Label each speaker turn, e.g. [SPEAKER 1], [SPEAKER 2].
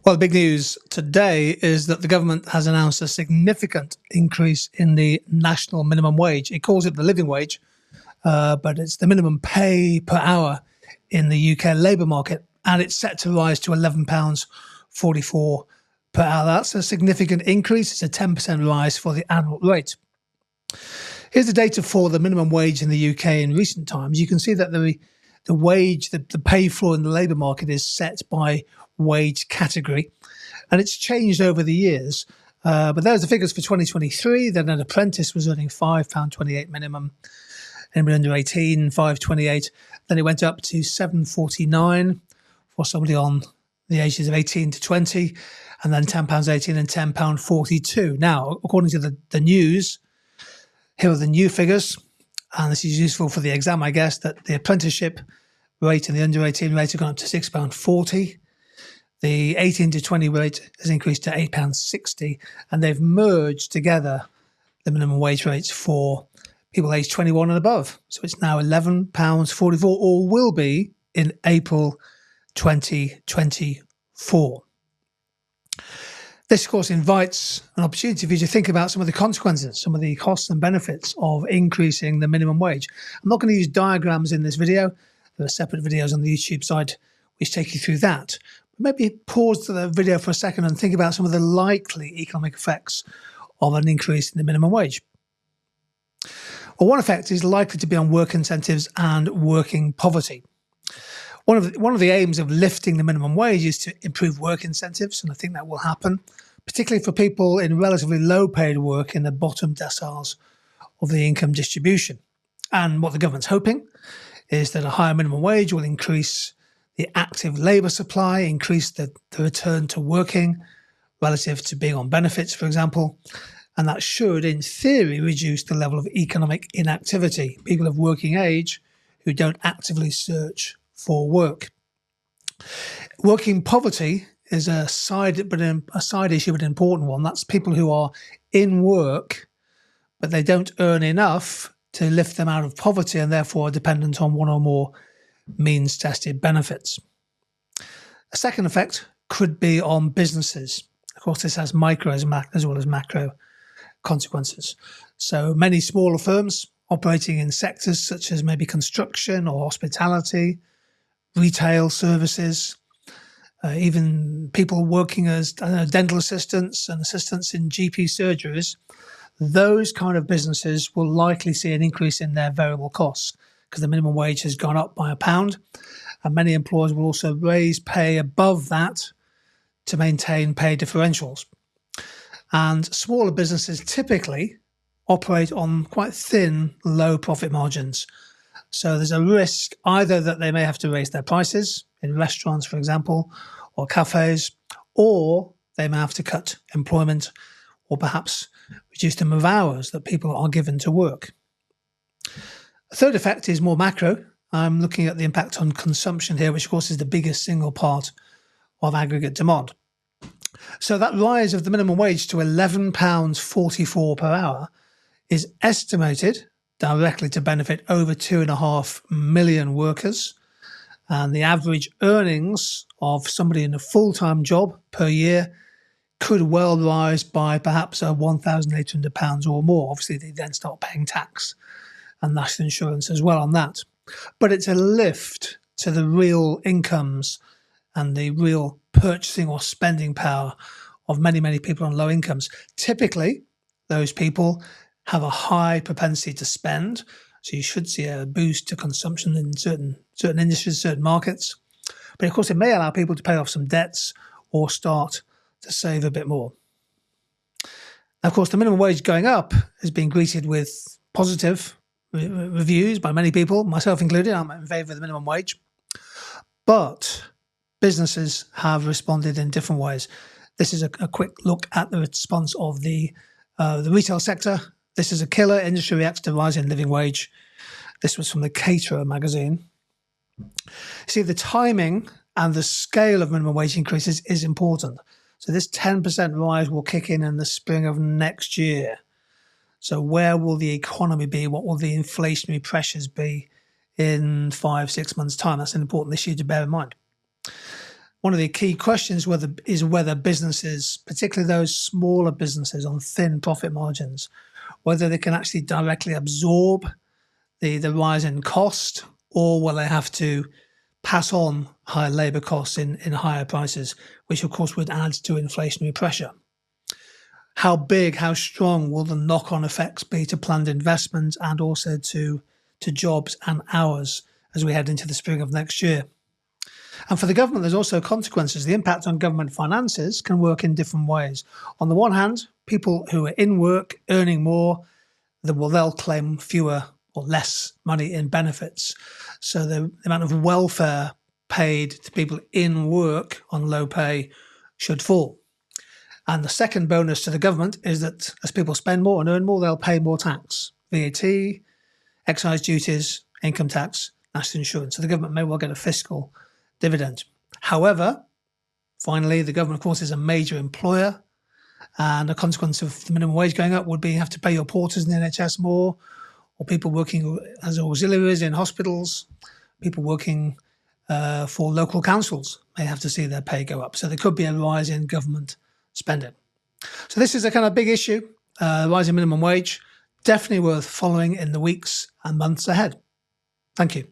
[SPEAKER 1] Well, the big news today is that the government has announced a significant increase in the national minimum wage. It calls it the living wage, but it's the minimum pay per hour in the UK labour market, and it's set to rise to £11.44 per hour. That's a significant increase. It's a 10% rise for the annual rate. Here's the data for the minimum wage in the UK in recent times. You can see that the wage, the pay floor in the labour market is set by wage category, and it's changed over the years. But there's the figures for 2023. Then an apprentice was earning £5.28 minimum. Anybody under 18, £5.28. Then it went up to £7.49 for somebody on the ages of 18 to 20, and then £10.18 and £10.42. Now, according to the news, here are the new figures, and this is useful for the exam, I guess, that the apprenticeship rate and the under 18 rate have gone up to £6.40. The 18 to 20 rate has increased to £8.60, and they've merged together the minimum wage rates for people aged 21 and above. So it's now £11.44, or will be in April 2024. This, of course, invites an opportunity for you to think about some of the consequences, some of the costs and benefits of increasing the minimum wage. I'm not going to use diagrams in this video. There are separate videos on the YouTube side which take you through that. But maybe pause the video for a second and think about some of the likely economic effects of an increase in the minimum wage. Well, one effect is likely to be on work incentives and working poverty. One of the aims of lifting the minimum wage is to improve work incentives, and I think that will happen, particularly for people in relatively low-paid work in the bottom deciles of the income distribution. And what the government's hoping is that a higher minimum wage will increase the active labour supply, increase the return to working relative to being on benefits, for example, and that should, in theory, reduce the level of economic inactivity, people of working age who don't actively search for work. Working poverty is a side issue, but an important one. That's people who are in work, but they don't earn enough to lift them out of poverty and therefore are dependent on one or more means-tested benefits. A second effect could be on businesses. Of course, this has micro as well as macro consequences. So many smaller firms operating in sectors such as maybe construction or hospitality, retail services, even people working as dental assistants and assistants in GP surgeries, those kind of businesses will likely see an increase in their variable costs because the minimum wage has gone up by £1, and many employers will also raise pay above that to maintain pay differentials. And smaller businesses typically operate on quite thin, low profit margins. So there's a risk either that they may have to raise their prices in restaurants, for example, or cafes, or they may have to cut employment or perhaps reduce the number of hours that people are given to work. A third effect is more macro. I'm looking at the impact on consumption here, which of course is the biggest single part of aggregate demand. So that rise of the minimum wage to £11.44 per hour is estimated directly to benefit over 2.5 million workers. And the average earnings of somebody in a full-time job per year could well rise by perhaps £1,800 or more. Obviously, they then start paying tax and national insurance as well on that. But it's a lift to the real incomes and the real purchasing or spending power of many, many people on low incomes. Typically, those people have a high propensity to spend, so you should see a boost to consumption in certain industries, certain markets. But of course, it may allow people to pay off some debts or start to save a bit more. Now, of course, the minimum wage going up has been greeted with positive reviews by many people, myself included. I'm in favour of the minimum wage. But businesses have responded in different ways. This is a quick look at the response of the retail sector. This is a killer. Industry reacts to rising living wage. This was from the Caterer magazine. See, the timing and the scale of minimum wage increases is important. So this 10% rise will kick in the spring of next year. So where will the economy be? What will the inflationary pressures be in 5-6 months' time? That's an important issue to bear in mind. one of the key questions is whether businesses, particularly those smaller businesses on thin profit margins, whether they can actually directly absorb the rise in cost, or will they have to pass on higher labour costs in higher prices, which of course would add to inflationary pressure. How big, how strong will the knock-on effects be to planned investment and also to jobs and hours as we head into the spring of next year? And for the government, there's also consequences. The impact on government finances can work in different ways. On the one hand, people who are in work earning more, they'll claim fewer or less money in benefits. So the amount of welfare paid to people in work on low pay should fall. And the second bonus to the government is that as people spend more and earn more, they'll pay more tax, VAT, excise duties, income tax, national insurance. So the government may well get a fiscal dividend. However, finally, the government, of course, is a major employer, and a consequence of the minimum wage going up would be you have to pay your porters in the NHS more, or people working as auxiliaries in hospitals, people working for local councils may have to see their pay go up. So there could be a rise in government spending. So this is a kind of big issue, rise in minimum wage, definitely worth following in the weeks and months ahead. Thank you.